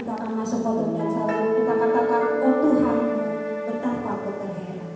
kita akan masuk khotbah dan salam. Kita katakan, oh Tuhan, betapa Kau terheran.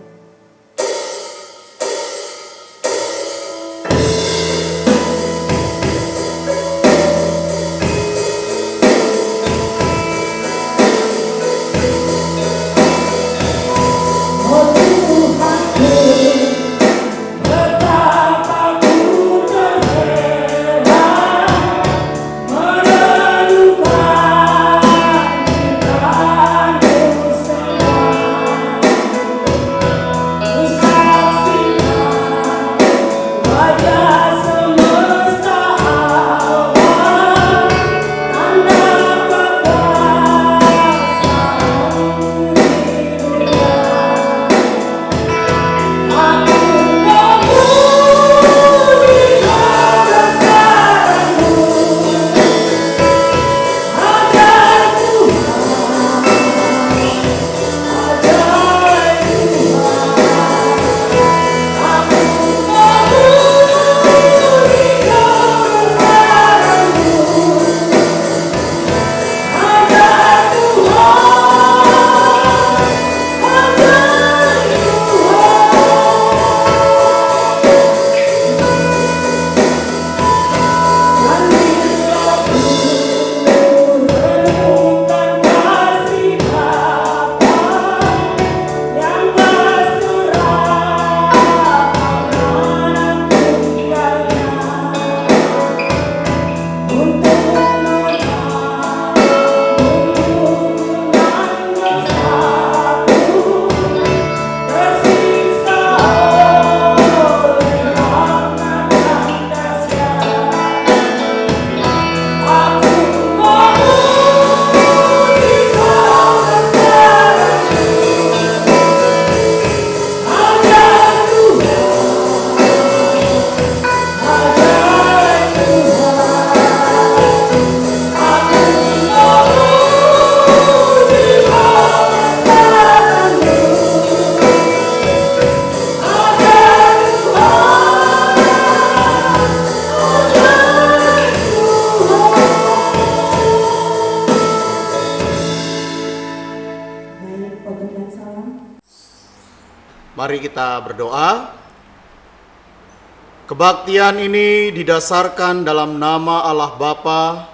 Mari kita berdoa. Kebaktian ini didasarkan dalam nama Allah Bapa,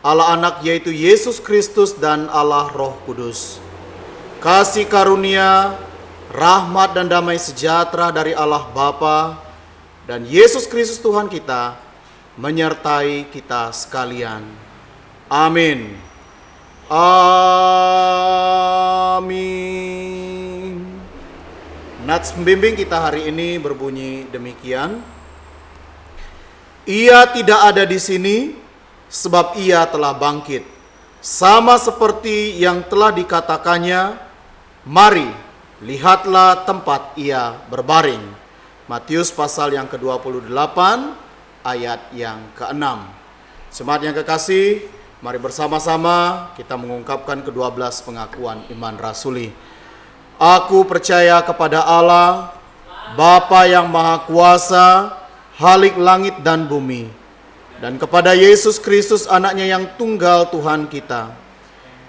Allah Anak yaitu Yesus Kristus dan Allah Roh Kudus. Kasih karunia, rahmat dan damai sejahtera dari Allah Bapa dan Yesus Kristus Tuhan kita menyertai kita sekalian. Amin. Amin. Nats pembimbing kita hari ini berbunyi demikian. Ia tidak ada di sini sebab ia telah bangkit. Sama seperti yang telah dikatakannya, mari lihatlah tempat ia berbaring. Matius pasal yang ke-28 ayat yang ke-6. Jemaat yang kekasih, mari bersama-sama kita mengungkapkan ke-12 pengakuan iman rasuli. Aku percaya kepada Allah, Bapa yang Maha Kuasa, Khalik langit dan bumi, dan kepada Yesus Kristus anaknya yang tunggal Tuhan kita,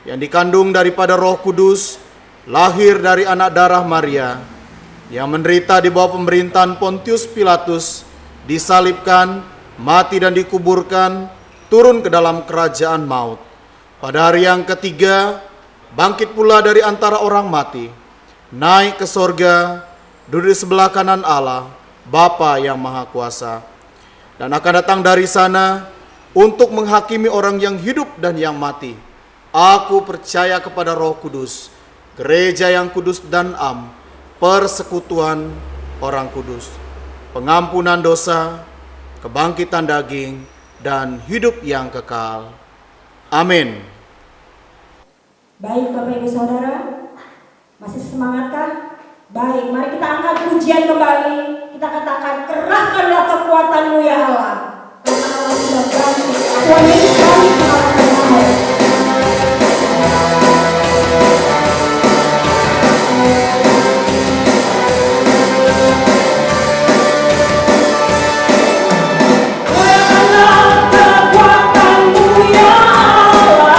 yang dikandung daripada Roh Kudus, lahir dari anak darah Maria, yang menderita di bawah pemerintahan Pontius Pilatus, disalibkan, mati dan dikuburkan, turun ke dalam kerajaan maut. Pada hari yang ketiga, bangkit pula dari antara orang mati, naik ke sorga, duduk di sebelah kanan Allah, Bapa yang Maha Kuasa, dan akan datang dari sana untuk menghakimi orang yang hidup dan yang mati. Aku percaya kepada Roh Kudus, gereja yang kudus dan am, persekutuan orang kudus, pengampunan dosa, kebangkitan daging, dan hidup yang kekal. Amin. Baik Bapak Ibu Saudara, masih semangatkah? Baik, mari kita angkat pujian kembali. Kita katakan, kerahkanlah kekuatan-Mu ya Allah. Karena Allah sudah bangkit. Tuhan Yesus bangkit mengalahkan maut. Kerahkanlah kekuatan-Mu ya Allah.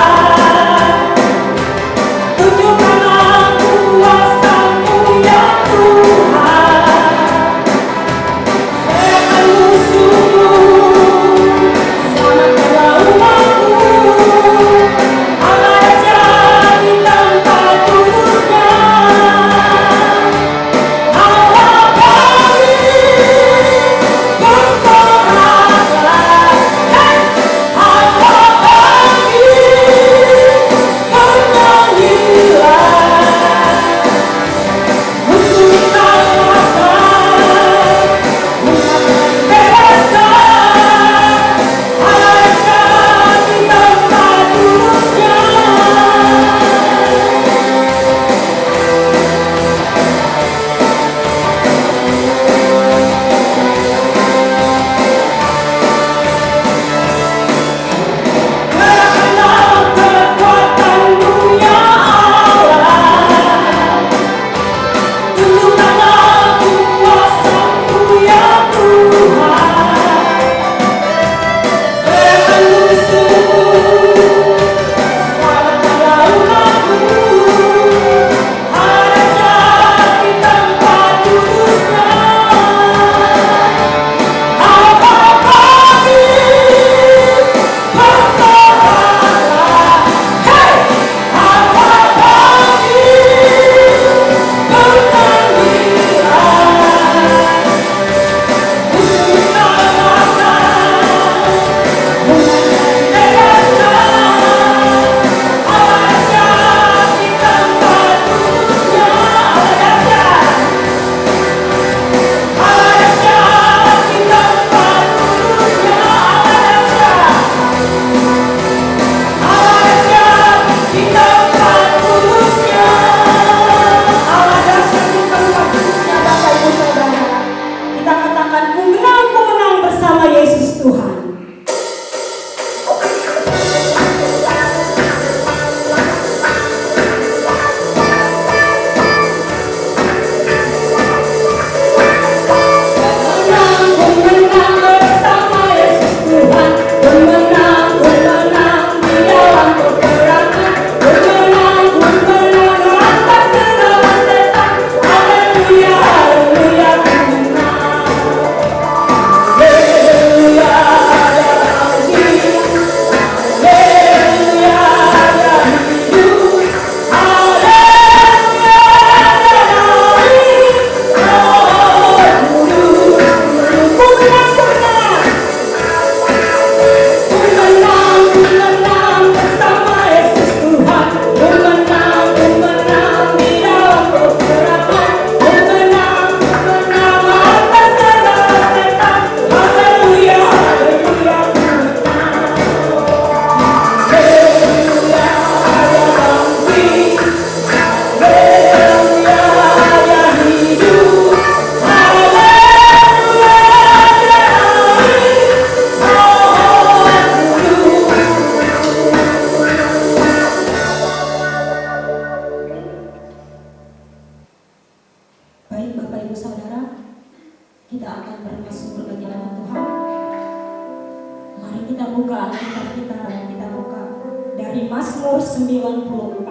94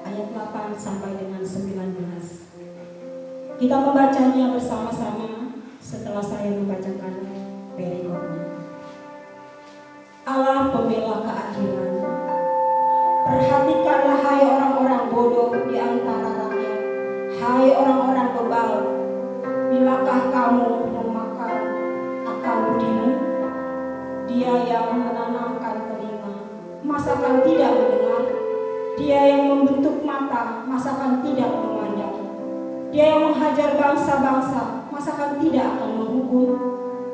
ayat 8 sampai dengan 19. Kita membacanya bersama-sama setelah saya membacakan perikopnya. Allah pembela keadilan, perhatikanlah hai orang-orang bodoh di antara rakyat, hai orang-orang bebal, bilakah kamu memakan akal budimu? Dia yang menanamkan telinga, masakan tidak mendengar? Dia yang membentuk mata, masakan tidak memandang? Dia yang menghajar bangsa-bangsa, masakan tidak akan menghukum?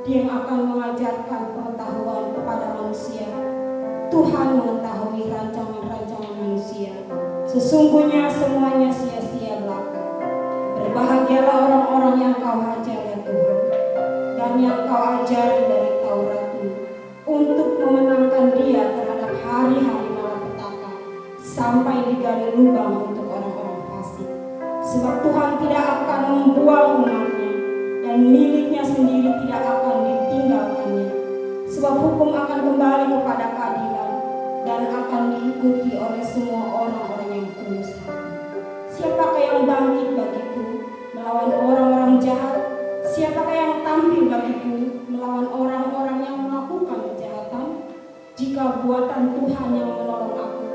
Dia yang akan mengajarkan pengetahuan kepada manusia. Tuhan mengetahui rancangan-rancangan manusia. Sesungguhnya semuanya sia-sia belaka. Berbahagialah orang-orang yang kau ajar ya Tuhan, dan yang kau ajari dari Taurat-Mu, untuk memenangkan dia terhadap hari-hari malapetaka, sampai digali lubang untuk orang-orang fasik. Sebab Tuhan tidak akan membuang umatnya, dan miliknya sendiri tidak akan ditinggalkannya. Sebab hukum akan kembali kepada keadilan, dan akan diikuti oleh semua orang-orang yang tulus hati. Siapakah yang bangkit bagiku melawan orang-orang jahat? Siapakah yang tampil bagiku melawan orang-orang yang melakukan kejahatan? Jika buatan Tuhan yang menolong aku,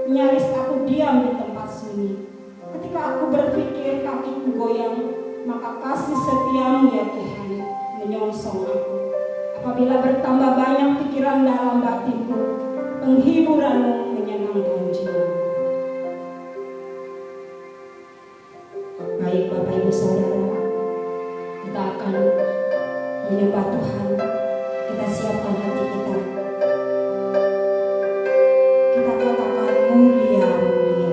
nyaris aku diam di tempat sunyi. Ketika aku berpikir kakiku goyang, maka kasih setiamu ya Tuhan menyongsong aku. Apabila bertambah banyak pikiran dalam batinku, penghiburanmu menyenangkan jiwa. Baik Bapak Ibu Saudara, kita akan menyembah Tuhan. Kita siapkan hati kita. Kita katakan mulia, mulia.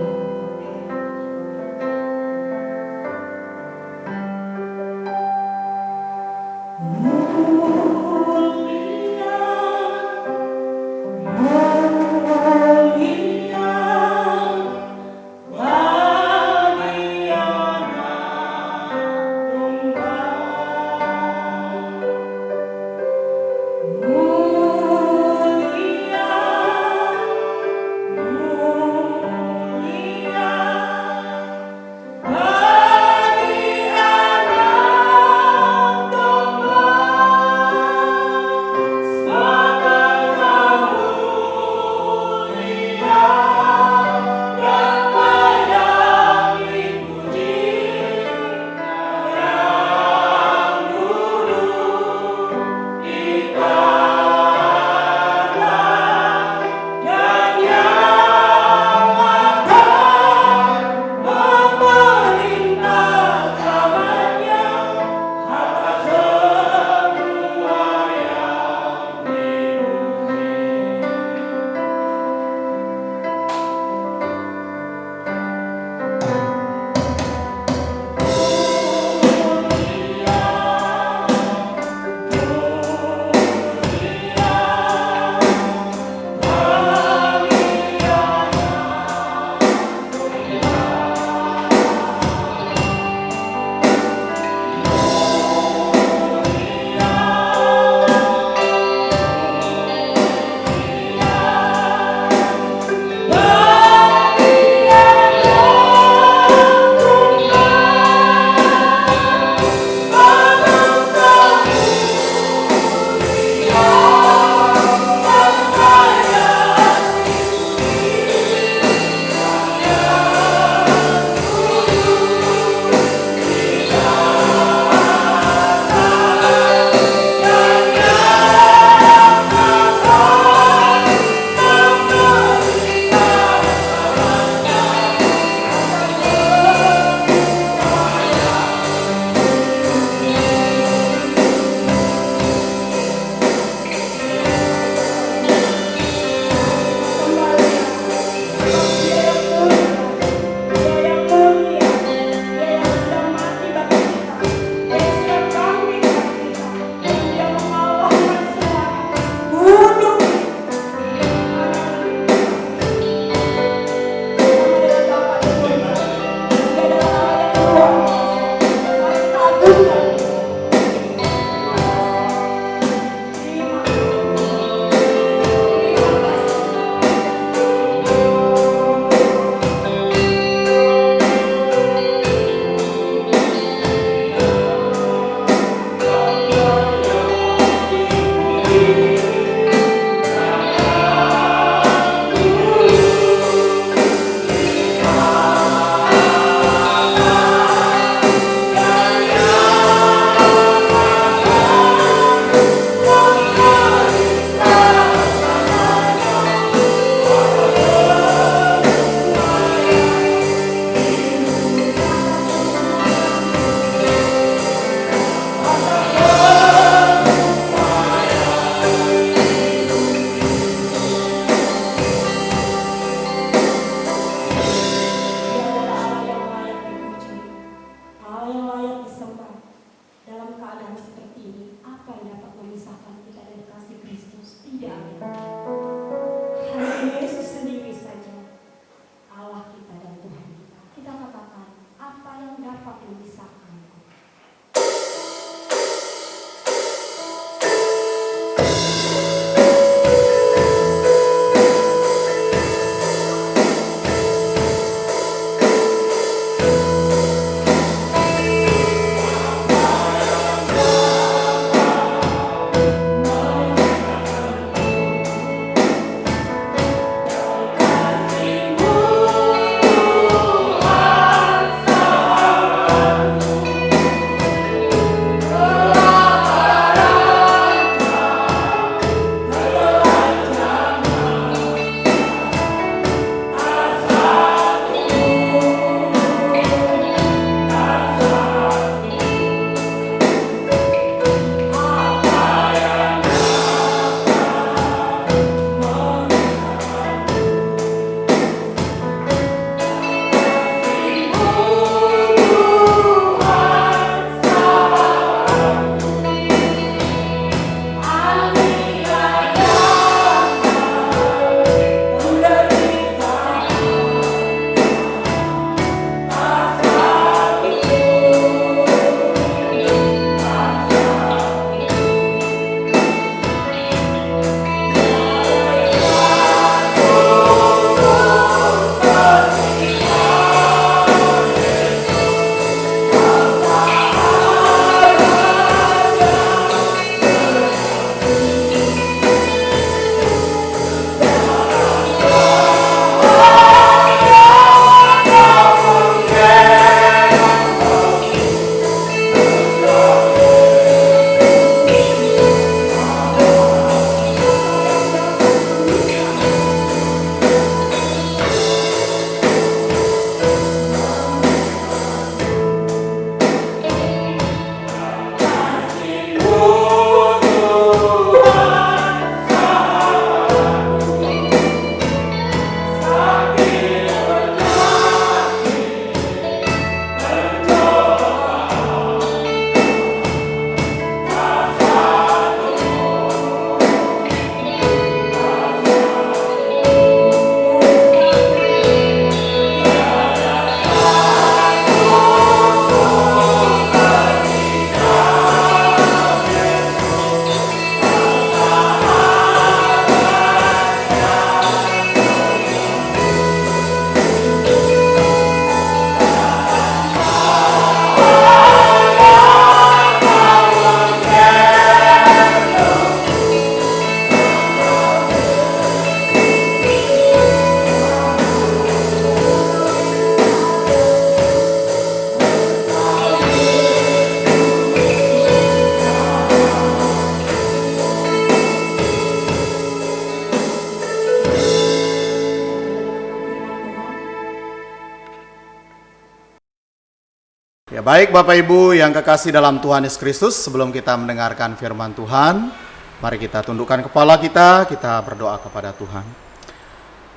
Ya baik Bapak Ibu yang kekasih dalam Tuhan Yesus Kristus, sebelum kita mendengarkan firman Tuhan, mari kita tundukkan kepala kita berdoa kepada Tuhan.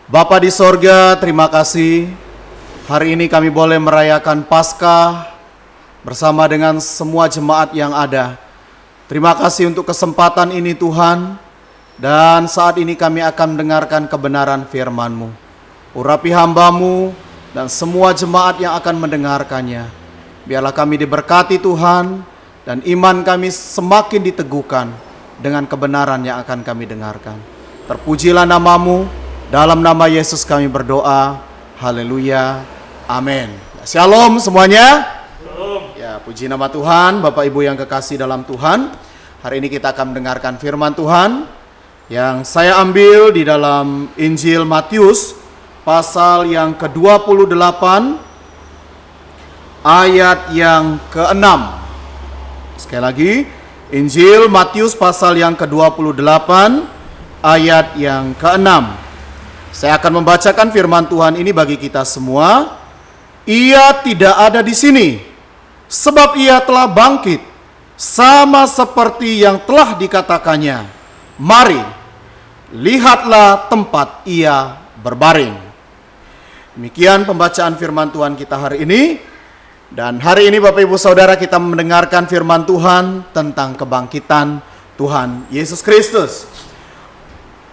Bapa di sorga, terima kasih hari ini kami boleh merayakan Paskah bersama dengan semua jemaat yang ada. Terima kasih untuk kesempatan ini Tuhan, dan saat ini kami akan mendengarkan kebenaran firman-Mu. Urapi hamba-Mu dan semua jemaat yang akan mendengarkannya. Biarlah kami diberkati Tuhan, dan iman kami semakin diteguhkan dengan kebenaran yang akan kami dengarkan. Terpujilah nama-Mu, dalam nama Yesus kami berdoa. Haleluya, amin. Shalom semuanya. Shalom. Ya, puji nama Tuhan. Bapak Ibu yang kekasih dalam Tuhan, hari ini kita akan mendengarkan firman Tuhan yang saya ambil di dalam Injil Matius pasal yang ke-28 ayat yang ke-6. Sekali lagi, Injil Matius pasal yang ke-28 ayat yang ke-6. Saya akan membacakan firman Tuhan ini bagi kita semua. Ia tidak ada di sini, sebab ia telah bangkit, sama seperti yang telah dikatakannya. Mari, lihatlah tempat ia berbaring. Demikian pembacaan firman Tuhan kita hari ini. Dan hari ini Bapak Ibu Saudara, kita mendengarkan firman Tuhan tentang kebangkitan Tuhan Yesus Kristus.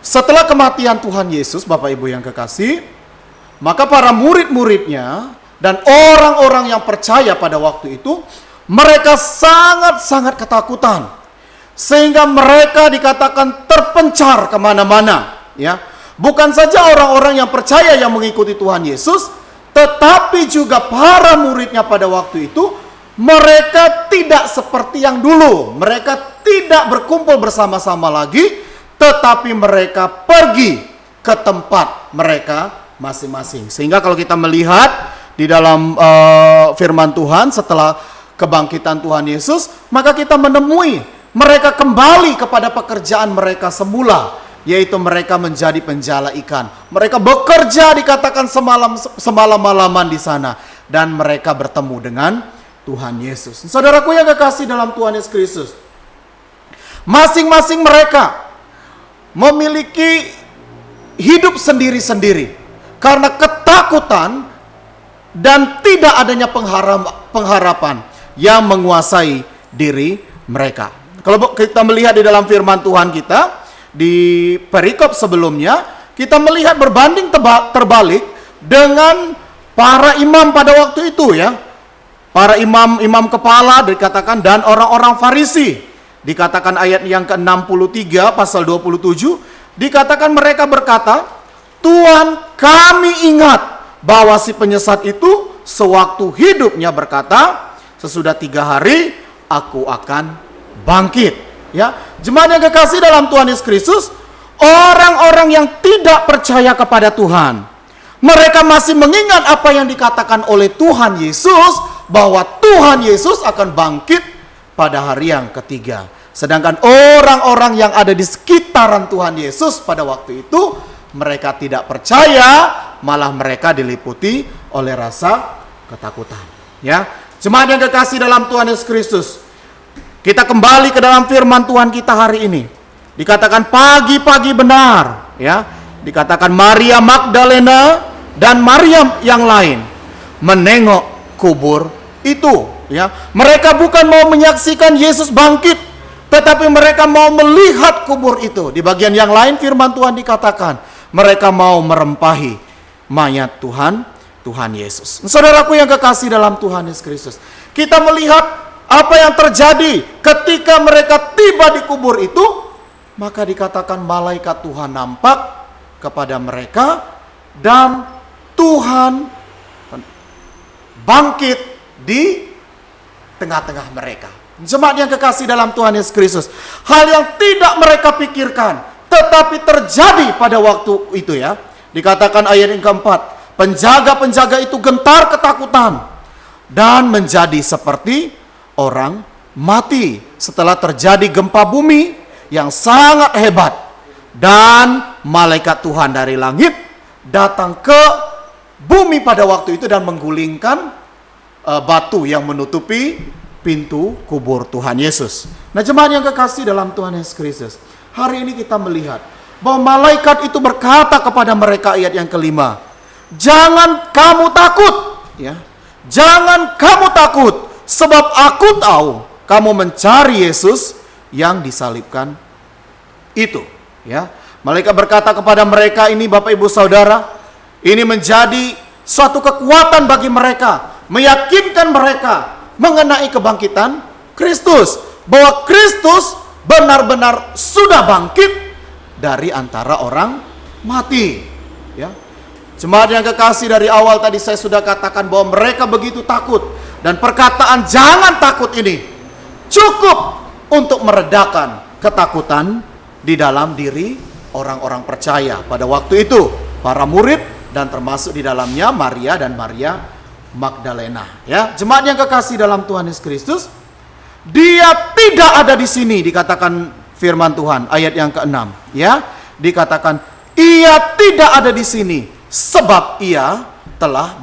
Setelah kematian Tuhan Yesus, Bapak Ibu yang kekasih, maka para murid-muridnya dan orang-orang yang percaya pada waktu itu, mereka sangat-sangat ketakutan. Sehingga mereka dikatakan terpencar kemana-mana. Ya, bukan saja orang-orang yang percaya yang mengikuti Tuhan Yesus, tetapi juga para muridnya pada waktu itu, mereka tidak seperti yang dulu. Mereka tidak berkumpul bersama-sama lagi, tetapi mereka pergi ke tempat mereka masing-masing. Sehingga kalau kita melihat di dalam firman Tuhan setelah kebangkitan Tuhan Yesus, maka kita menemui mereka kembali kepada pekerjaan mereka semula, yaitu mereka menjadi penjala ikan. Mereka bekerja dikatakan semalam-malaman di sana, dan mereka bertemu dengan Tuhan Yesus. Saudaraku yang kekasih dalam Tuhan Yesus Kristus, masing-masing mereka memiliki hidup sendiri-sendiri karena ketakutan dan tidak adanya pengharapan yang menguasai diri mereka. Kalau kita melihat di dalam firman Tuhan kita, di perikop sebelumnya, kita melihat berbanding terbalik dengan para imam pada waktu itu ya. Para imam kepala dikatakan, dan orang-orang Farisi. Dikatakan ayat yang ke-63 pasal 27, dikatakan mereka berkata, Tuhan, kami ingat bahwa si penyesat itu sewaktu hidupnya berkata, sesudah 3 hari aku akan bangkit. Ya, jemaat yang kekasih dalam Tuhan Yesus Kristus, orang-orang yang tidak percaya kepada Tuhan, mereka masih mengingat apa yang dikatakan oleh Tuhan Yesus, bahwa Tuhan Yesus akan bangkit pada hari yang ketiga. Sedangkan orang-orang yang ada di sekitaran Tuhan Yesus pada waktu itu, mereka tidak percaya, malah mereka diliputi oleh rasa ketakutan. Ya, jemaat yang kekasih dalam Tuhan Yesus Kristus, kita kembali ke dalam firman Tuhan kita hari ini. Dikatakan pagi-pagi benar, ya. Dikatakan Maria Magdalena dan Maria yang lain menengok kubur itu, ya. Mereka bukan mau menyaksikan Yesus bangkit, tetapi mereka mau melihat kubur itu. Di bagian yang lain firman Tuhan dikatakan, mereka mau merempahi mayat Tuhan Yesus. Saudaraku yang kekasih dalam Tuhan Yesus Kristus, kita melihat apa yang terjadi ketika mereka tiba di kubur itu, maka dikatakan malaikat Tuhan nampak kepada mereka dan Tuhan bangkit di tengah-tengah mereka. Jemaat yang kekasih dalam Tuhan Yesus Kristus, hal yang tidak mereka pikirkan tetapi terjadi pada waktu itu ya. Dikatakan ayat yang keempat, penjaga-penjaga itu gentar ketakutan dan menjadi seperti orang mati setelah terjadi gempa bumi yang sangat hebat, dan malaikat Tuhan dari langit datang ke bumi pada waktu itu dan menggulingkan batu yang menutupi pintu kubur Tuhan Yesus. Nah, jemaat yang kekasih dalam Tuhan Yesus Kristus, hari ini kita melihat bahwa malaikat itu berkata kepada mereka, ayat yang kelima, jangan kamu takut, ya, jangan kamu takut, sebab aku tahu kamu mencari Yesus yang disalibkan itu. Ya, malaikat berkata kepada mereka ini, Bapak Ibu Saudara, ini menjadi suatu kekuatan bagi mereka, meyakinkan mereka mengenai kebangkitan Kristus, bahwa Kristus benar-benar sudah bangkit dari antara orang mati. Ya, jemaat yang kekasih, dari awal tadi saya sudah katakan bahwa mereka begitu takut, dan perkataan jangan takut ini cukup untuk meredakan ketakutan di dalam diri orang-orang percaya pada waktu itu, para murid, dan termasuk di dalamnya Maria dan Maria Magdalena. Ya, jemaat yang kekasih dalam Tuhan Yesus Kristus, dia tidak ada di sini, dikatakan firman Tuhan ayat yang ke-6, ya, dikatakan ia tidak ada di sini sebab ia telah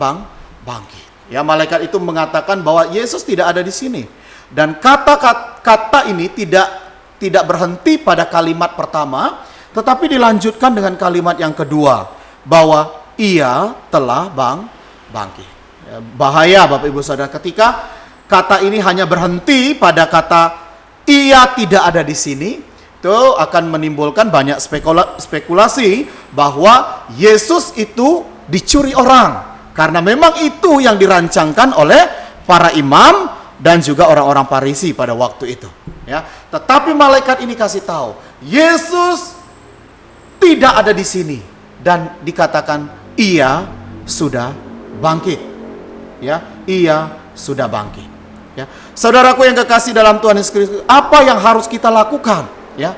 bangkit. Ya, malaikat itu mengatakan bahwa Yesus tidak ada di sini, dan kata ini tidak berhenti pada kalimat pertama, tetapi dilanjutkan dengan kalimat yang kedua, bahwa ia telah bangkit. Ya, bahaya Bapak Ibu Saudara ketika kata ini hanya berhenti pada kata ia tidak ada di sini, itu akan menimbulkan banyak spekulasi bahwa Yesus itu dicuri orang, karena memang itu yang dirancangkan oleh para imam dan juga orang-orang Farisi pada waktu itu. Ya, tetapi malaikat ini kasih tahu Yesus tidak ada di sini, dan dikatakan ia sudah bangkit. Ya, ia sudah bangkit. Ya, saudaraku yang kekasih dalam Tuhan Yesus Kristus, apa yang harus kita lakukan? Ya,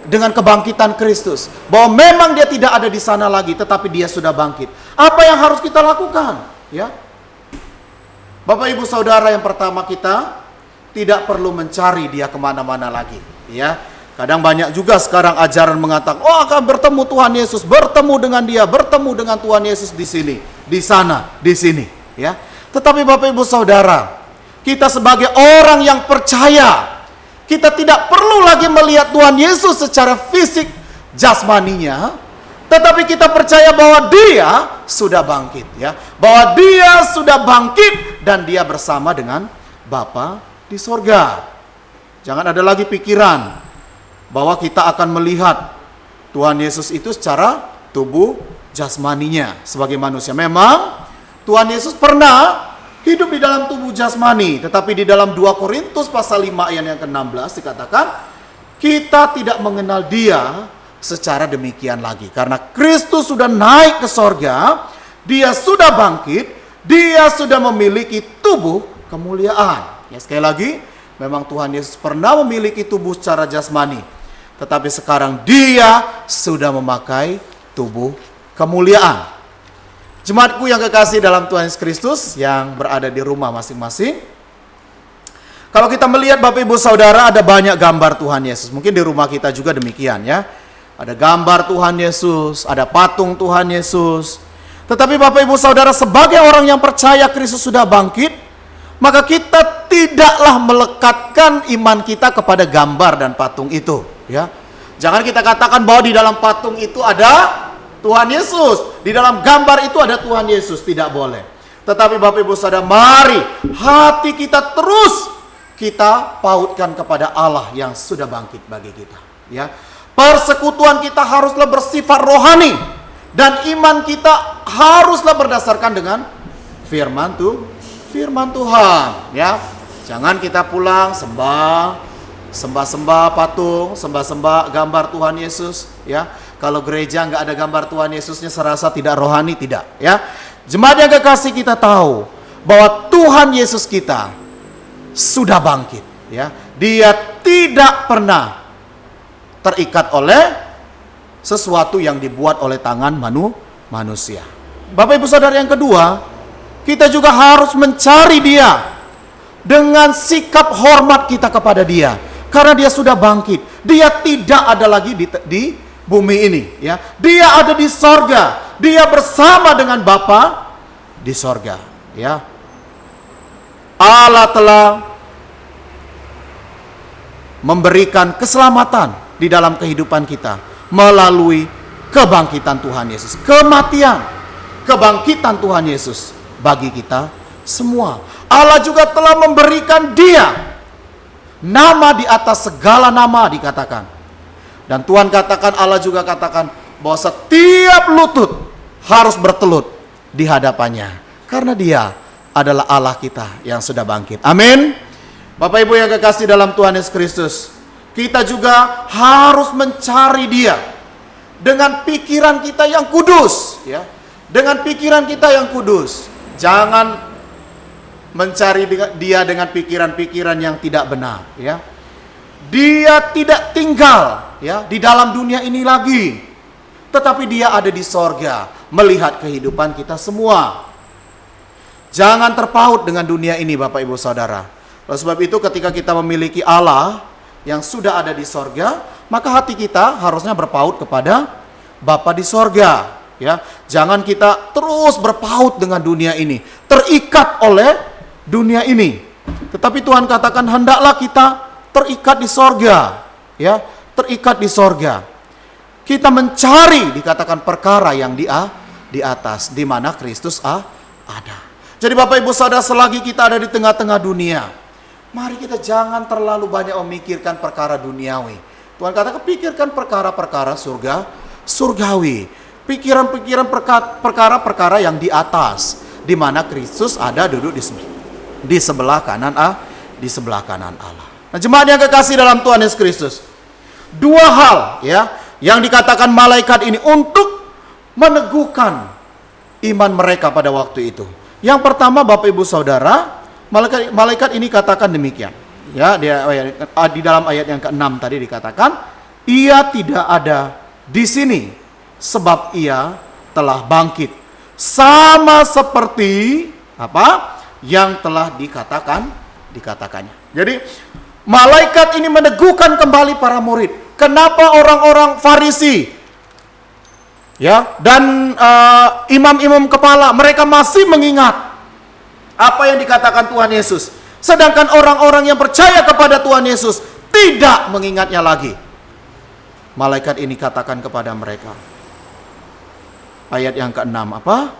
dengan kebangkitan Kristus, bahwa memang dia tidak ada di sana lagi, tetapi dia sudah bangkit. Apa yang harus kita lakukan? Ya, Bapak Ibu Saudara, yang pertama, kita tidak perlu mencari dia kemana-mana lagi. Ya, kadang banyak juga sekarang ajaran mengatakan, oh akan bertemu Tuhan Yesus, bertemu dengan dia, bertemu dengan Tuhan Yesus di sini, di sana, di sini. Ya, tetapi Bapak Ibu Saudara, kita sebagai orang yang percaya, kita tidak perlu lagi melihat Tuhan Yesus secara fisik jasmaninya, tetapi kita percaya bahwa dia sudah bangkit, ya, bahwa dia sudah bangkit dan dia bersama dengan Bapa di sorga. Jangan ada lagi pikiran bahwa kita akan melihat Tuhan Yesus itu secara tubuh jasmaninya sebagai manusia. Memang Tuhan Yesus pernah hidup di dalam tubuh jasmani, tetapi di dalam 2 Korintus pasal 5 ayat yang ke-16 dikatakan kita tidak mengenal dia secara demikian lagi, karena Kristus sudah naik ke sorga, dia sudah bangkit, dia sudah memiliki tubuh kemuliaan. Ya, sekali lagi, memang Tuhan Yesus pernah memiliki tubuh secara jasmani, tetapi sekarang dia sudah memakai tubuh kemuliaan. Jemaatku yang kekasih dalam Tuhan Yesus Kristus yang berada di rumah masing-masing, kalau kita melihat Bapak Ibu Saudara, ada banyak gambar Tuhan Yesus. Mungkin di rumah kita juga demikian, ya. Ada gambar Tuhan Yesus, ada patung Tuhan Yesus. Tetapi Bapak Ibu Saudara, sebagai orang yang percaya Kristus sudah bangkit, maka kita tidaklah melekatkan iman kita kepada gambar dan patung itu, ya. Jangan kita katakan bahwa di dalam patung itu ada Tuhan Yesus, di dalam gambar itu ada Tuhan Yesus, tidak boleh. Tetapi Bapak Ibu Saudara, mari hati kita terus kita pautkan kepada Allah yang sudah bangkit bagi kita, ya. Persekutuan kita haruslah bersifat rohani, dan iman kita haruslah berdasarkan dengan firman Tuhan, ya. Jangan kita pulang sembah patung, sembah gambar Tuhan Yesus, ya. Kalau gereja nggak ada gambar Tuhan Yesusnya, serasa tidak rohani, tidak, ya. Jemaat yang kekasih, kita tahu bahwa Tuhan Yesus kita sudah bangkit, ya. Dia tidak pernah terikat oleh sesuatu yang dibuat oleh tangan manusia. Bapak Ibu Saudara, yang kedua, kita juga harus mencari dia dengan sikap hormat kita kepada dia, karena dia sudah bangkit. Dia tidak ada lagi di bumi ini, ya. Dia ada di sorga. Dia bersama dengan Bapa di sorga, ya. Allah telah memberikan keselamatan di dalam kehidupan kita melalui kebangkitan Tuhan Yesus. Kematian, kebangkitan Tuhan Yesus bagi kita semua. Allah juga telah memberikan Dia nama di atas segala nama, dikatakan. Dan Tuhan katakan, Allah juga katakan bahwa setiap lutut harus bertelut di hadapannya, karena Dia adalah Allah kita yang sudah bangkit. Amin. Bapak Ibu yang kekasih dalam Tuhan Yesus Kristus, kita juga harus mencari Dia dengan pikiran kita yang kudus, ya. Dengan pikiran kita yang kudus. Jangan mencari Dia dengan pikiran-pikiran yang tidak benar, ya. Dia tidak tinggal, ya, di dalam dunia ini lagi, tetapi Dia ada di sorga melihat kehidupan kita semua. Jangan terpaut dengan dunia ini, Bapak Ibu Saudara. Oleh sebab itu, ketika kita memiliki Allah yang sudah ada di sorga, maka hati kita harusnya berpaut kepada Bapa di sorga, ya. Jangan kita terus berpaut dengan dunia ini, terikat oleh dunia ini. Tetapi Tuhan katakan, hendaklah kita terikat di sorga, ya, terikat di sorga. Kita mencari, dikatakan, perkara yang di atas, di mana Kristus ada. Jadi Bapak Ibu Saudara, selagi kita ada di tengah-tengah dunia, mari kita jangan terlalu banyak memikirkan perkara duniawi. Tuhan katakan, pikirkan perkara-perkara surgawi. Pikiran-pikiran perkara-perkara yang di atas, di mana Kristus ada duduk di sebelah kanan Allah. Nah, jemaat yang kekasih dalam Tuhan Yesus Kristus, dua hal, ya, yang dikatakan malaikat ini untuk meneguhkan iman mereka pada waktu itu. Yang pertama, Bapak Ibu Saudara, malaikat ini katakan demikian, ya, di dalam ayat yang ke-6 tadi dikatakan, Ia tidak ada di sini sebab Ia telah bangkit, sama seperti apa yang telah dikatakannya. Jadi malaikat ini meneguhkan kembali para murid. Kenapa orang-orang Farisi, ya, dan imam-imam kepala, mereka masih mengingat apa yang dikatakan Tuhan Yesus, sedangkan orang-orang yang percaya kepada Tuhan Yesus tidak mengingatnya lagi. Malaikat ini katakan kepada mereka, ayat yang ke-6, apa?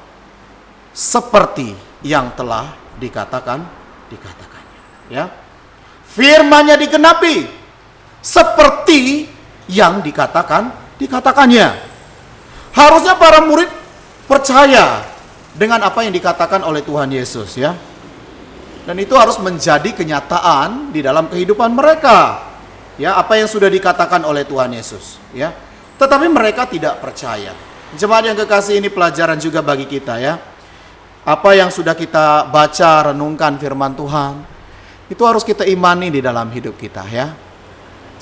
Seperti yang telah dikatakannya, ya. Firman-Nya digenapi seperti yang dikatakannya. Harusnya para murid percaya dengan apa yang dikatakan oleh Tuhan Yesus, ya. Dan itu harus menjadi kenyataan di dalam kehidupan mereka, ya, apa yang sudah dikatakan oleh Tuhan Yesus, ya. Tetapi mereka tidak percaya. Jemaat yang kekasih, ini pelajaran juga bagi kita, ya. Apa yang sudah kita baca, renungkan firman Tuhan, itu harus kita imani di dalam hidup kita, ya.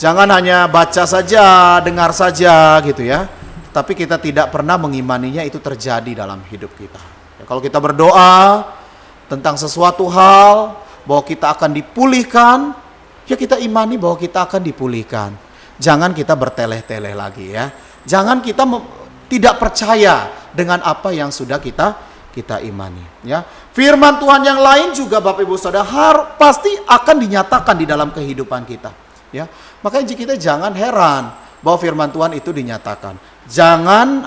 Jangan hanya baca saja, dengar saja gitu, ya. Tapi kita tidak pernah mengimaninya itu terjadi dalam hidup kita. Ya, kalau kita berdoa tentang sesuatu hal bahwa kita akan dipulihkan, ya kita imani bahwa kita akan dipulihkan. Jangan kita berteleh-teleh lagi, ya. Jangan kita tidak percaya dengan apa yang sudah kita imani, ya. Firman Tuhan yang lain juga, Bapak Ibu Saudara, pasti akan dinyatakan di dalam kehidupan kita, ya. Makanya kita jangan heran bahwa firman Tuhan itu dinyatakan. Jangan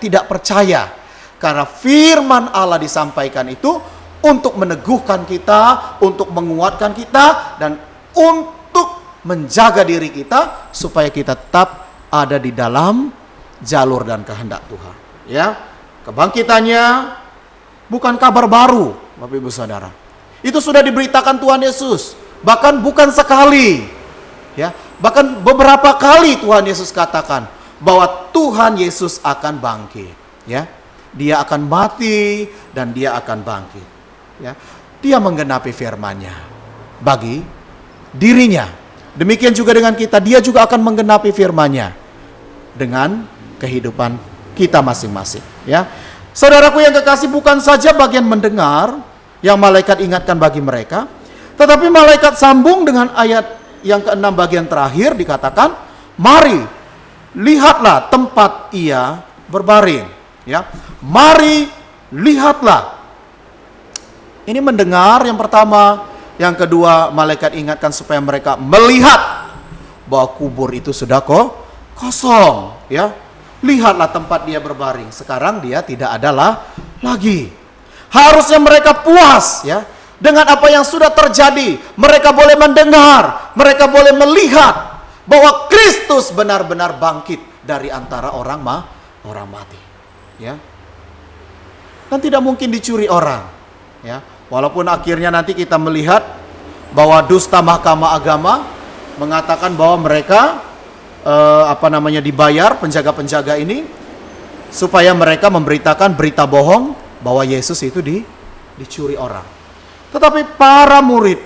tidak percaya, karena firman Allah disampaikan itu untuk meneguhkan kita, untuk menguatkan kita, dan untuk menjaga diri kita supaya kita tetap ada di dalam jalur dan kehendak Tuhan, ya. Kebangkitannya bukan kabar baru, Bapak Ibu Saudara. Itu sudah diberitakan Tuhan Yesus, bahkan bukan sekali, ya. Bahkan beberapa kali Tuhan Yesus katakan bahwa Tuhan Yesus akan bangkit, ya. Dia akan mati dan Dia akan bangkit, ya. Dia menggenapi firman-Nya bagi dirinya. Demikian juga dengan kita, Dia juga akan menggenapi firman-Nya dengan kehidupan kita masing-masing, ya. Saudaraku yang kekasih, bukan saja bagian mendengar yang malaikat ingatkan bagi mereka, tetapi malaikat sambung dengan ayat yang ke-6 bagian terakhir, dikatakan, mari lihatlah tempat Ia berbaring, ya. Mari lihatlah Ini mendengar yang pertama, yang kedua malaikat ingatkan supaya mereka melihat bahwa kubur itu sudah kosong, ya. Lihatlah tempat dia berbaring. Sekarang dia tidak ada lagi. Harusnya mereka puas, ya, dengan apa yang sudah terjadi. Mereka boleh mendengar, mereka boleh melihat bahwa Kristus benar-benar bangkit dari antara orang mati, ya. Dan tidak mungkin dicuri orang, ya. Walaupun akhirnya nanti kita melihat bahwa dusta Mahkamah Agama mengatakan bahwa mereka dibayar penjaga-penjaga ini supaya mereka memberitakan berita bohong bahwa Yesus itu dicuri orang. Tetapi para murid,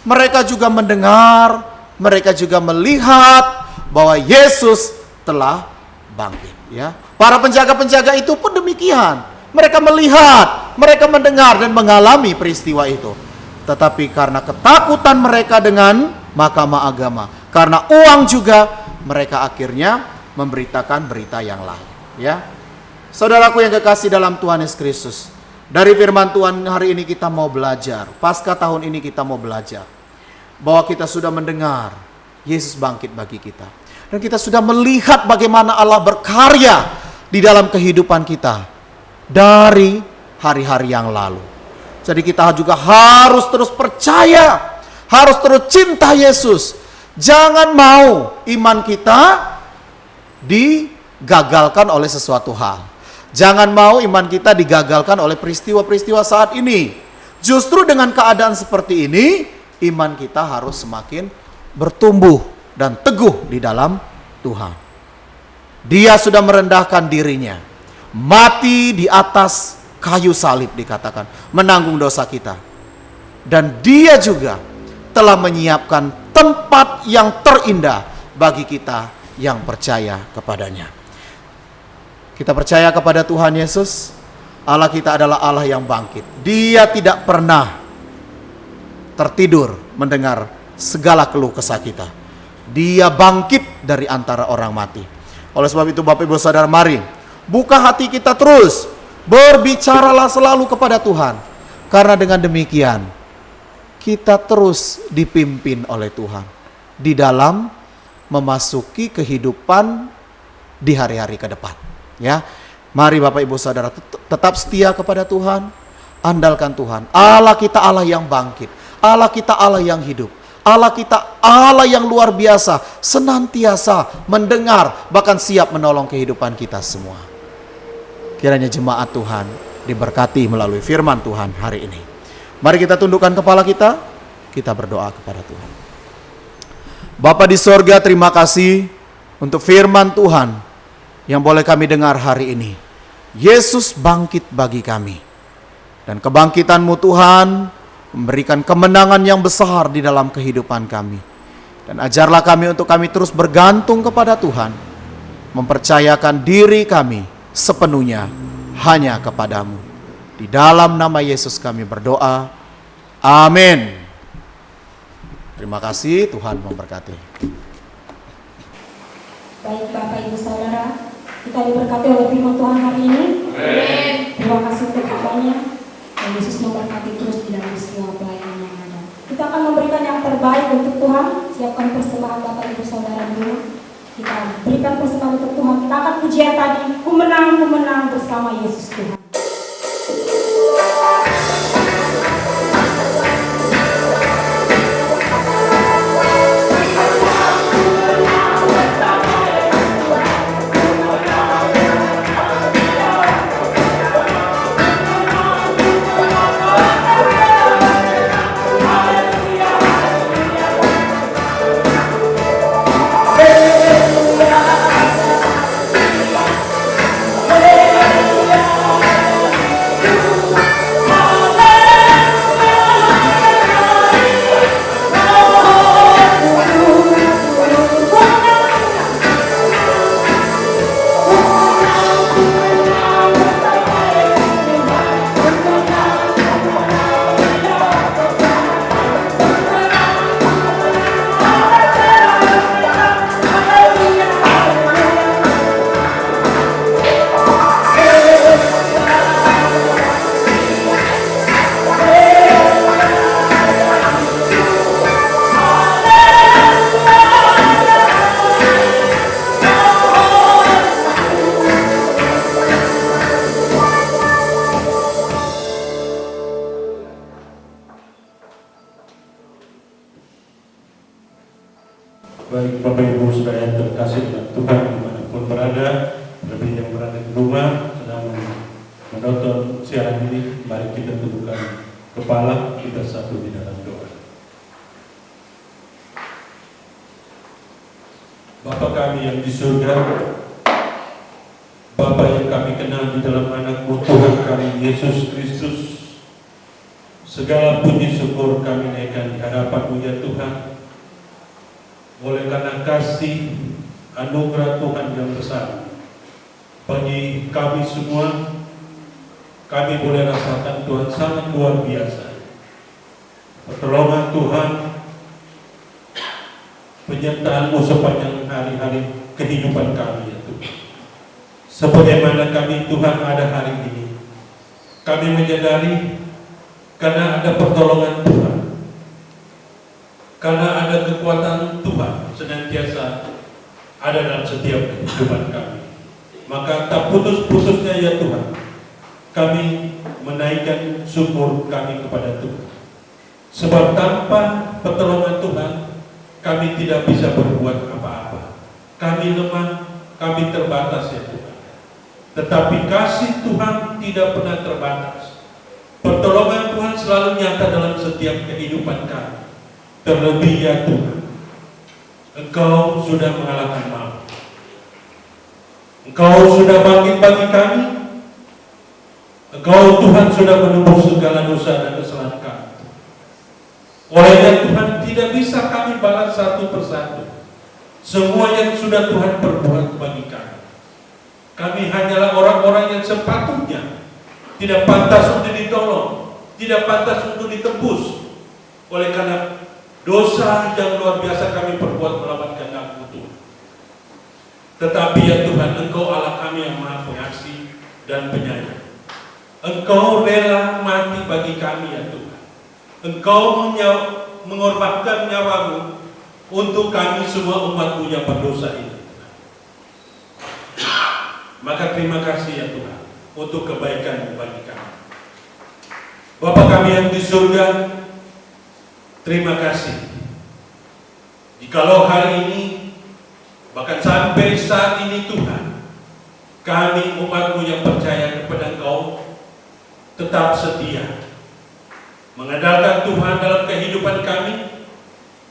mereka juga mendengar, mereka juga melihat bahwa Yesus telah bangkit, ya. Para penjaga-penjaga itu pun demikian. Mereka melihat, mereka mendengar dan mengalami peristiwa itu. Tetapi karena ketakutan mereka dengan Mahkamah Agama, karena uang juga, mereka akhirnya memberitakan berita yang lain, ya. Saudaraku yang kekasih dalam Tuhan Yesus Kristus, dari firman Tuhan hari ini kita mau belajar, pasca tahun ini kita mau belajar bahwa kita sudah mendengar Yesus bangkit bagi kita, dan kita sudah melihat bagaimana Allah berkarya di dalam kehidupan kita dari hari-hari yang lalu. Jadi kita juga harus terus percaya, harus terus cinta Yesus. Jangan mau iman kita digagalkan oleh sesuatu hal. Jangan mau iman kita digagalkan oleh peristiwa-peristiwa saat ini. Justru dengan keadaan seperti ini, iman kita harus semakin bertumbuh dan teguh di dalam Tuhan. Dia sudah merendahkan dirinya, mati di atas kayu salib dikatakan, menanggung dosa kita. Dan dia juga telah menyiapkan tempat yang terindah bagi kita yang percaya kepadanya. Kita percaya kepada Tuhan Yesus. Allah kita adalah Allah yang bangkit. Dia tidak pernah tertidur mendengar segala keluh kesah kita. Dia bangkit dari antara orang mati. Oleh sebab itu Bapak Ibu Saudara, mari buka hati kita terus. Berbicaralah selalu kepada Tuhan. Karena dengan demikian kita terus dipimpin oleh Tuhan di dalam memasuki kehidupan di hari-hari ke depan, ya. Mari Bapak Ibu Saudara tetap setia kepada Tuhan, andalkan Tuhan. Allah kita Allah yang bangkit, Allah kita Allah yang hidup, Allah kita Allah yang luar biasa, senantiasa mendengar bahkan siap menolong kehidupan kita semua. Kiranya jemaat Tuhan diberkati melalui firman Tuhan hari ini. Mari kita tundukkan kepala kita, kita berdoa kepada Tuhan. Bapa di sorga, terima kasih untuk firman Tuhan yang boleh kami dengar hari ini. Yesus bangkit bagi kami. Dan kebangkitan-Mu Tuhan memberikan kemenangan yang besar di dalam kehidupan kami. Dan ajarlah kami untuk kami terus bergantung kepada Tuhan. Mempercayakan diri kami sepenuhnya hanya kepadamu. Di dalam nama Yesus kami berdoa. Amin. Terima kasih, Tuhan memberkati. Baik Bapak Ibu Saudara, kita diberkati oleh firman Tuhan hari ini. Amin. Terima kasih untuk doanya. Dan Yesus memberkati terus di dalam semua pelayanan yang ada. Kita akan memberikan yang terbaik untuk Tuhan. Siapkan persembahan Bapak Ibu Saudara dulu. Kita berikan persembahan untuk Tuhan. Kita akan pujian tadi, ku menang bersama Yesus Tuhan. Hallelujah. Bapak Ibu saudara yang terkasih dalam Tuhan dimanapun berada, lebih yang berada di rumah sedang menonton siaran ini, mari kita tundukkan kepala, kita satu di dalam doa. Bapa kami yang di surga, Bapa yang kami kenal di dalam anak-Mu Tuhan kami Yesus Kristus, segala puji syukur kami naikkan di hadapan-Mu ya Tuhan. Oleh karena kasih anugerah Tuhan yang besar bagi kami semua, kami boleh rasakan Tuhan sangat luar biasa. Pertolongan Tuhan, penyertaan-Mu sepanjang hari-hari kehidupan kami ya Tuhan. Sebagaimana kami Tuhan ada hari ini, kami menyadari karena ada pertolongan Tuhan, karena ada kekuatan Tuhan senantiasa ada dalam setiap kehidupan kami. Maka tak putus-putusnya ya Tuhan, kami menaikkan syukur kami kepada Tuhan. Sebab tanpa pertolongan Tuhan, kami tidak bisa berbuat apa-apa. Kami lemah, kami terbatas ya Tuhan. Tetapi kasih Tuhan tidak pernah terbatas. Pertolongan Tuhan selalu nyata dalam setiap kehidupan kami. Terlebih ya Tuhan, Engkau sudah mengalahkan maut. Engkau sudah bangkit bagi kami. Engkau Tuhan sudah menebus segala dosa dan kesalahan kami. Olehnya Tuhan tidak bisa kami balas satu persatu semua yang sudah Tuhan perbuat bagi kami. Kami hanyalah orang-orang yang sepatutnya tidak pantas untuk ditolong, tidak pantas untuk ditebus. Oleh karena dosa yang luar biasa kami perbuat melawan kehendak-Mu Tuhan. Tetapi ya Tuhan, Engkau Allah kami yang maha pengasih dan penyayang. Engkau rela mati bagi kami ya Tuhan. Engkau mengorbankan nyawa-Mu untuk kami semua umat-Mu yang berdosa ini. Maka terima kasih ya Tuhan untuk kebaikan-Mu bagi kami. Bapa kami yang di surga, terima kasih. Jikalau hari ini, bahkan sampai saat ini Tuhan, kami umat-Mu yang percaya kepada Engkau tetap setia mengandalkan Tuhan dalam kehidupan kami,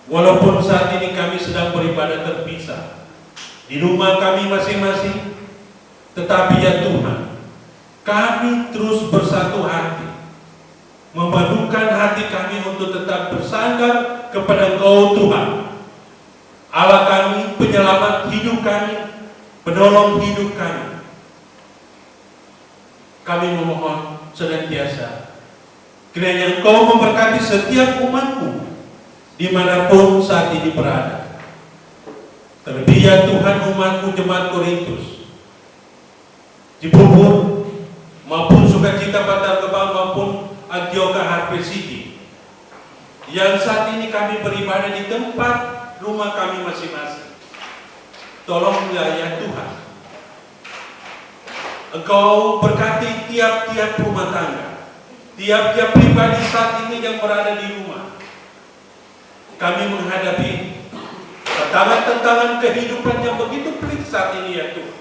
walaupun saat ini kami sedang beribadah terpisah di rumah kami masing-masing. Tetapi ya Tuhan, kami terus bersatu hati, memadukan hati kami untuk tetap bersandar kepada Engkau Tuhan, Allah kami, penyelamat hidup kami, penolong hidup kami. Kami memohon senantiasa kiranya Engkau memberkati setiap umat-Mu dimanapun saat ini berada. Terlebih ya Tuhan, umat-Mu jemaat Korintus Cibubur maupun Sukacita Bantar Gebang maupun Antioquia Harvey City, yang saat ini kami beribadah di tempat rumah kami masing-masing. Tolonglah ya Tuhan, Engkau berkati tiap-tiap rumah tangga, tiap-tiap pribadi saat ini yang berada di rumah. Kami menghadapi tantangan-tantangan kehidupan yang begitu pelik saat ini ya Tuhan.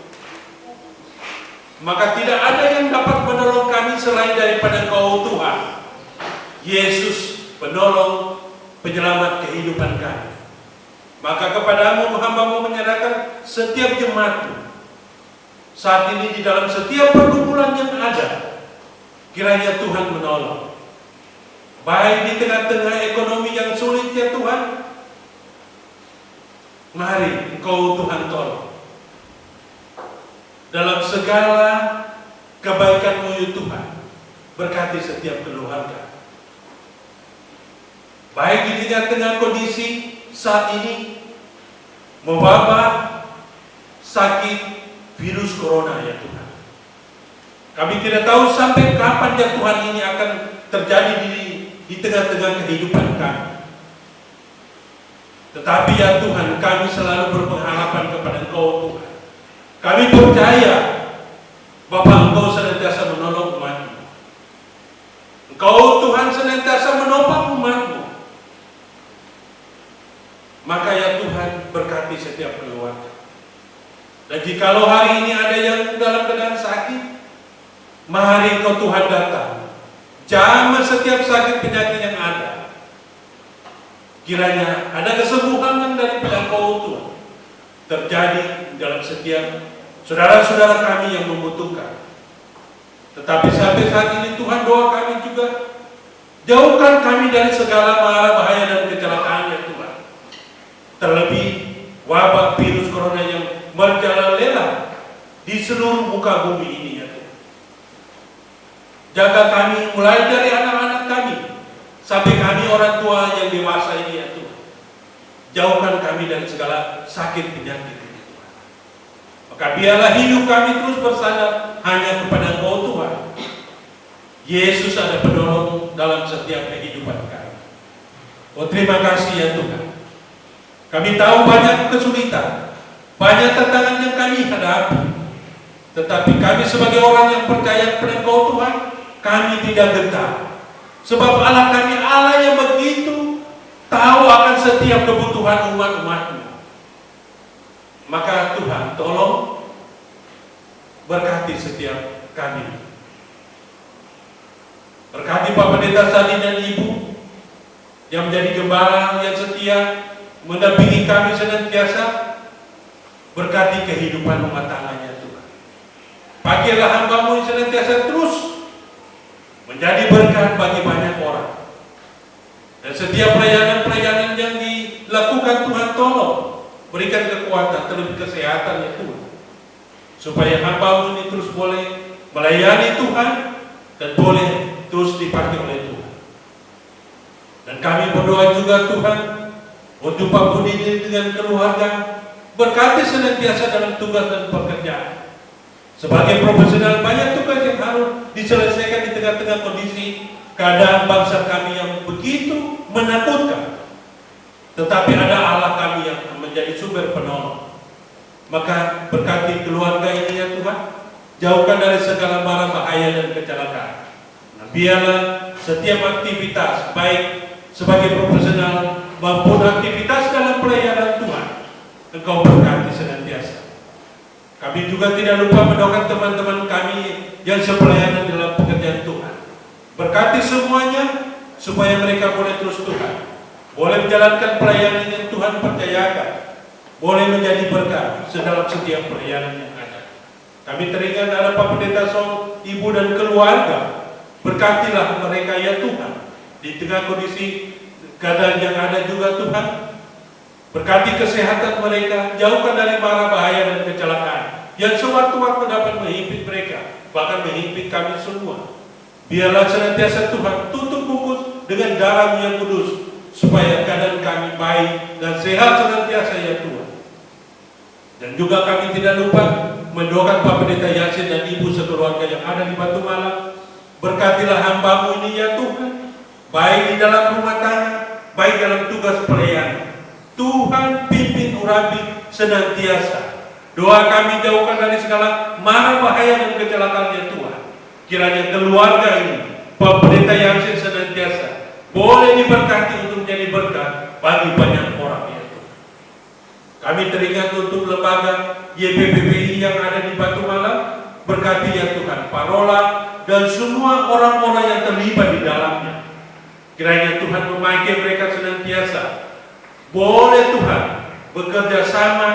Maka tidak ada yang dapat menolong kami selain daripada Engkau Tuhan Yesus, penolong, penyelamat kehidupan kami. Maka kepadamu hamba-Mu menyerahkan setiap jemaat-Mu saat ini di dalam setiap pergumulan yang ada. Kiranya Tuhan menolong, baik di tengah-tengah ekonomi yang sulit ya Tuhan. Mari Engkau Tuhan tolong dalam segala kebaikan-Mu ya Tuhan. Berkati setiap keluarga, baik di tengah-tengah kondisi saat ini mewabah sakit virus corona ya Tuhan. Kami tidak tahu sampai kapan ya Tuhan ini akan terjadi di tengah-tengah kehidupan kami. Tetapi ya Tuhan, kami selalu berpengharapan kepada Engkau Tuhan. Kami percaya Bapa, Engkau senantiasa menolong umat-Mu. Engkau Tuhan senantiasa menopang umat-Mu. Maka ya Tuhan, berkati setiap keluarga. Dan jikalau hari ini ada yang dalam keadaan sakit, mari Engkau Tuhan datang, jamah setiap sakit penyakit yang ada. Kiranya ada kesembuhan dari pihak Engkau Tuhan terjadi dalam setiap saudara-saudara kami yang membutuhkan. Tetapi sampai saat ini Tuhan, doa kami juga, jauhkan kami dari segala mara bahaya dan kecelakaan ya Tuhan. Terlebih wabah virus corona yang merajalela di seluruh muka bumi ini ya Tuhan. Jaga kami mulai dari anak-anak kami sampai kami orang tua yang dewasa ini ya Tuhan. Jauhkan kami dari segala sakit penyakit ini Tuhan. Maka biarlah hidup kami terus bersandar hanya kepada Engkau Tuhan. Yesus ada penolong dalam setiap kehidupan kami. Oh terima kasih ya Tuhan. Kami tahu banyak kesulitan, banyak tantangan yang kami hadapi. Tetapi kami sebagai orang yang percaya kepada Engkau Tuhan, kami tidak gentar. Sebab Allah kami Allah yang begitu tahu akan setiap kebutuhan umat-umat-Mu. Maka Tuhan tolong berkati setiap kami. Berkati Pak Pendeta Sadi dan Ibu yang menjadi gembala yang setia mendampingi kami senantiasa. Berkati kehidupan rumah tangganya Tuhan. Pakailah hamba-Mu yang senantiasa terus menjadi berkat bagi banyak orang. Dan setiap pelayanan-pelayanan yang dilakukan Tuhan tolong berikan kekuatan, terlebih kesehatan ya Tuhan. Supaya hamba-Mu ini terus boleh melayani Tuhan dan boleh terus dipakai oleh Tuhan. Dan kami berdoa juga Tuhan untuk Pak Budi dengan keluarga, berkati senantiasa dalam tugas dan pekerjaan. Sebagai profesional banyak tugas yang harus diselesaikan di tengah-tengah kondisi keadaan bangsa kami yang begitu menakutkan. Tetapi ada Allah kami yang menjadi sumber penolong. Maka berkati keluarga ini ya Tuhan, jauhkan dari segala mara bahaya dan kecelakaan. Nah, biarlah setiap aktivitas baik sebagai profesional maupun aktivitas dalam pelayanan Tuhan, Engkau berkati senantiasa. Kami juga tidak lupa mendoakan teman-teman kami yang sepelayanan dalam pekerjaan Tuhan. Berkati semuanya supaya mereka boleh terus Tuhan, boleh menjalankan pelayanan yang Tuhan percayakan, boleh menjadi berkat dalam setiap pelayanan yang ada. Kami teringat ada Pak Pendeta Sol, Ibu dan keluarga. Berkatilah mereka ya Tuhan di tengah kondisi keadaan yang ada juga Tuhan. Berkati kesehatan mereka, jauhkan dari mara bahaya dan kecelakaan yang sewaktu-waktu dapat menghimpit mereka, bahkan menghimpit kami semua. Biarlah senantiasa Tuhan tutup bungkus dengan darah-Mu yang kudus, supaya keadaan kami baik dan sehat senantiasa ya Tuhan. Dan juga kami tidak lupa mendoakan Pak Pendeta Yasin dan Ibu sekeluarga yang ada di Batu Malang. Berkatilah hamba-Mu ini ya Tuhan, baik di dalam rumah tangga, baik dalam tugas pelayanan. Tuhan pimpin urapi senantiasa. Doa kami jauhkan dari segala mara bahaya dan kecelakaan ya Tuhan. Kiranya keluarga ini, Pak Pendeta Yasin senantiasa boleh diberkati untuk menjadi berkat bagi banyak orang ya Tuhan. Kami teringat untuk lembaga YPPPI yang ada di Batu Malang. Berkati ya Tuhan, Parola dan semua orang-orang yang terlibat di dalamnya. Kiranya Tuhan memakai mereka senantiasa. Boleh Tuhan bekerja sama,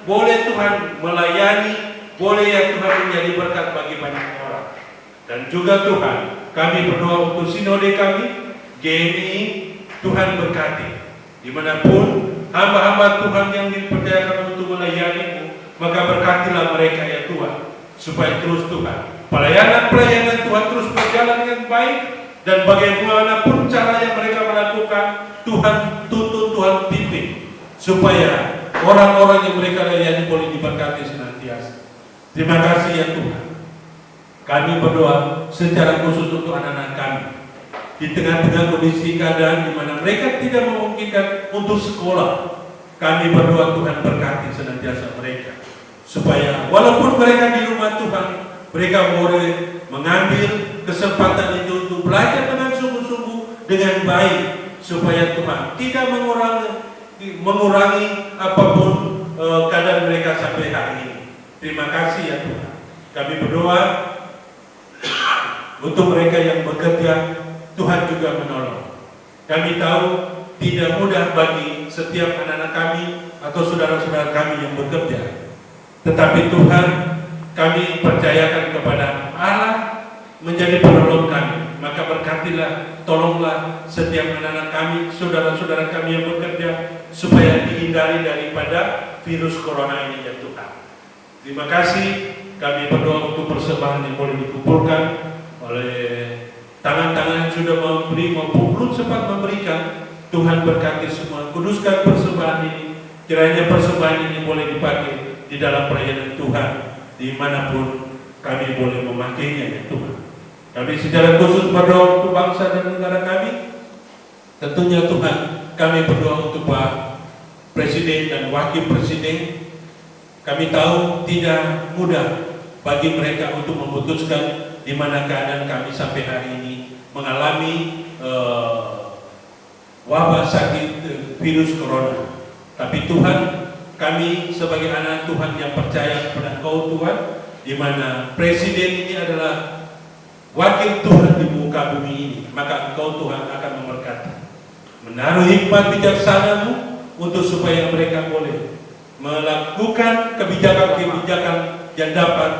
boleh Tuhan melayani, boleh ya Tuhan menjadi berkat bagi banyak orang. Dan juga Tuhan, kami berdoa untuk sinode kami, GMI, Tuhan berkati. Dimanapun hamba-hamba Tuhan yang dipercayakan untuk melayani-Mu, maka berkatilah mereka ya Tuhan, supaya terus Tuhan, pelayanan-pelayanan Tuhan terus berjalan dengan baik. Dan bagaimanapun cara yang mereka melakukan, Tuhan tuntun, Tuhan pimpin, supaya orang-orang yang mereka layani boleh diberkati senantiasa. Terima kasih ya Tuhan. Kami berdoa secara khusus untuk anak-anak kami di tengah-tengah kondisi keadaan di mana mereka tidak memungkinkan untuk sekolah. Kami berdoa Tuhan berkati senantiasa mereka, supaya walaupun mereka di rumah Tuhan, mereka boleh mengambil kesempatan itu untuk belajar dengan sungguh-sungguh dengan baik, supaya Tuhan tidak mengurangi mengurangi apapun keadaan mereka sampai hari ini. Terima kasih ya Tuhan. Kami berdoa untuk mereka yang bekerja, Tuhan juga menolong. Kami tahu tidak mudah bagi setiap anak-anak kami atau saudara-saudara kami yang bekerja. Tetapi Tuhan, kami percayakan kepada Allah menjadi penolong kami. Maka berkatilah, tolonglah setiap anak-anak kami, saudara-saudara kami yang bekerja, supaya dihindari daripada virus corona ini ya Tuhan. Terima kasih. Kami berdoa untuk persembahan yang boleh dikumpulkan oleh tangan-tangan yang sudah memberi maupun belum sempat memberikan. Tuhan berkati semua, kuduskan persembahan ini. Kiranya persembahan ini boleh dipakai di dalam pelayanan Tuhan dimanapun kami boleh memakainya ya Tuhan. Kami secara khusus berdoa untuk bangsa dan negara kami. Tentunya Tuhan, kami berdoa untuk Pak Presiden dan Wakil Presiden. Kami tahu tidak mudah bagi mereka untuk memutuskan di mana keadaan kami sampai hari ini mengalami wabah sakit virus corona. Tapi Tuhan, kami sebagai anak Tuhan yang percaya kepada Engkau Tuhan, di mana Presiden ini adalah wakil Tuhan di muka bumi ini, maka Engkau Tuhan akan memberkati, menaruh hikmat bijaksana-Mu untuk supaya mereka boleh melakukan kebijakan-kebijakan yang dapat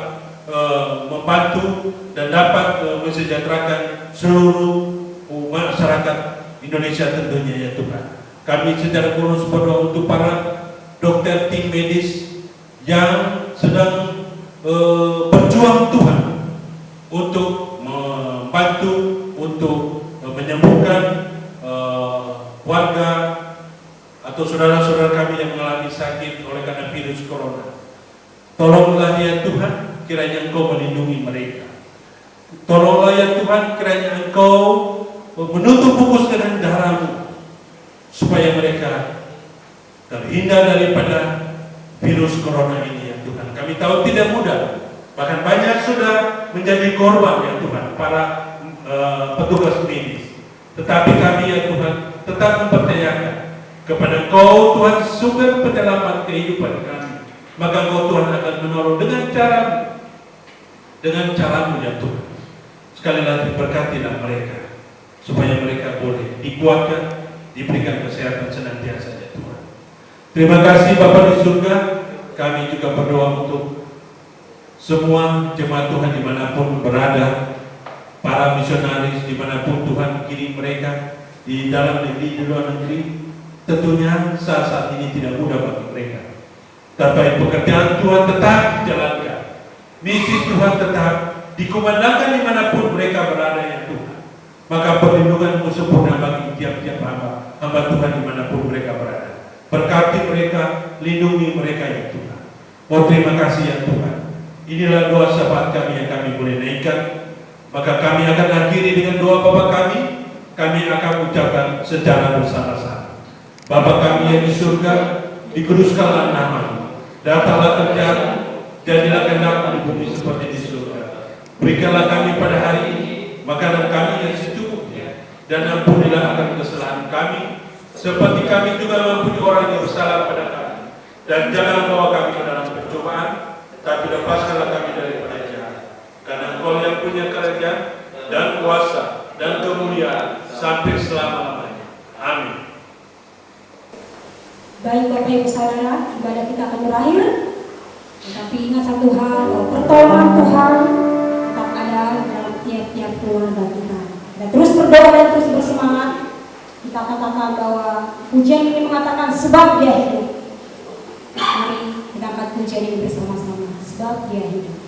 membantu dan dapat mensejahterakan seluruh masyarakat Indonesia tentunya ya Tuhan. Kami secara khusus berdoa untuk para dokter tim medis yang sedang berjuang Tuhan untuk membantu untuk menyembuhkan warga atau saudara-saudara kami yang mengalami sakit oleh karena virus corona. Tolonglah ya Tuhan, kiranya Engkau melindungi mereka. Tolonglah ya Tuhan, kiranya Engkau menutup bungkus dengan darah-Mu, supaya mereka terhindar daripada virus corona ini ya Tuhan. Kami tahu tidak mudah, bahkan banyak sudah menjadi korban ya Tuhan, para petugas medis. Tetapi kami ya Tuhan tetap mempercayakan kepada Engkau Tuhan, sumber penyelamat kehidupan kami. Maka Engkau Tuhan akan menolong dengan cara-Mu ya Tuhan. Sekali lagi berkatilah mereka, supaya mereka boleh dikuatkan, diberikan kesehatan senantiasa ya Tuhan. Terima kasih Bapa di surga. Kami juga berdoa untuk semua jemaat Tuhan dimanapun berada, para misionaris dimanapun Tuhan kirim mereka, di dalam negeri, di luar negeri. Tentunya saat ini tidak mudah bagi mereka, tapi pekerjaan Tuhan tetap dijalankan, misi Tuhan tetap dikumandangkan dimanapun mereka berada ya Tuhan. Maka perlindungan-Mu sempurna bagi tiap-tiap hamba Tuhan dimanapun mereka berada. Berkati mereka, lindungi mereka ya Tuhan. Oh terima kasih ya Tuhan. Inilah doa syafaat kami yang kami boleh naikkan. Maka kami akan akhiri dengan doa Bapa kami. Kami akan ucapkan secara bersama-sama. Bapa kami yang di surga, dikuduskanlah nama-Mu. Datanglah kerjaan, jadilah kehendak-Mu di bumi seperti di surga. Berikanlah kami pada hari ini makanan kami yang secukupnya, dan ampunilah akan kesalahan kami, seperti kami juga mengampuni orang yang bersalah pada kami. Dan jangan bawa kami ke dalam pencobaan, tapi lepaskanlah kami daripada jahat. Karena Engkau yang punya kerajaan dan kuasa dan kemuliaan sampai selama-lamanya. Amin. Baik Bapak Ibu Saudara, ibadah kita akan berakhir. Tetapi ingat satu hal, bahwa pertolongan Tuhan tetap ada dalam tiap-tiap keluarga kita. Dan terus berdoa dan terus bersemangat. Kita katakan bahwa pujian ini mengatakan sebab Dia hidup. Mari kita angkat pujian ini bersama-sama, sebab Dia hidup.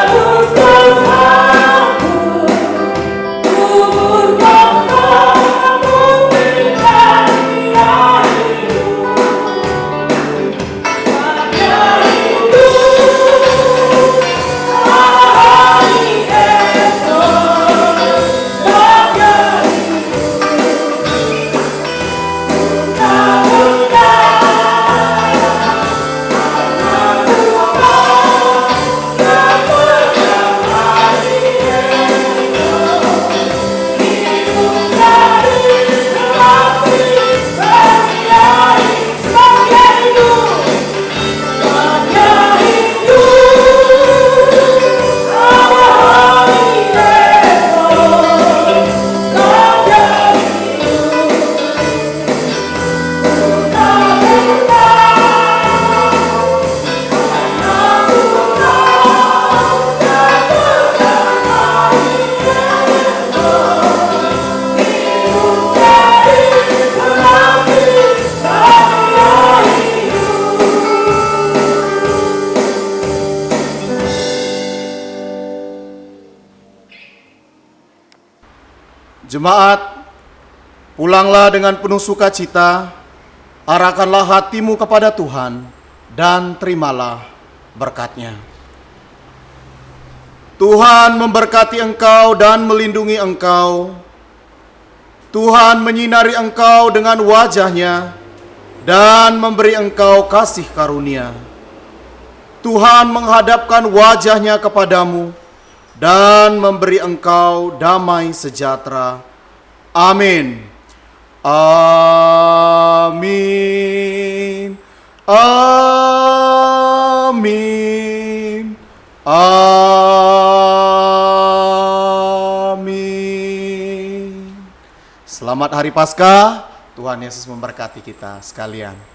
Terus Jemaat, pulanglah dengan penuh sukacita, arahkanlah hatimu kepada Tuhan, dan terimalah berkat-Nya. Tuhan memberkati engkau dan melindungi engkau. Tuhan menyinari engkau dengan wajah-Nya dan memberi engkau kasih karunia. Tuhan menghadapkan wajah-Nya kepadamu dan memberi engkau damai sejahtera. Amin. Amin. Amin. Amin. Selamat Hari Paskah. Tuhan Yesus memberkati kita sekalian.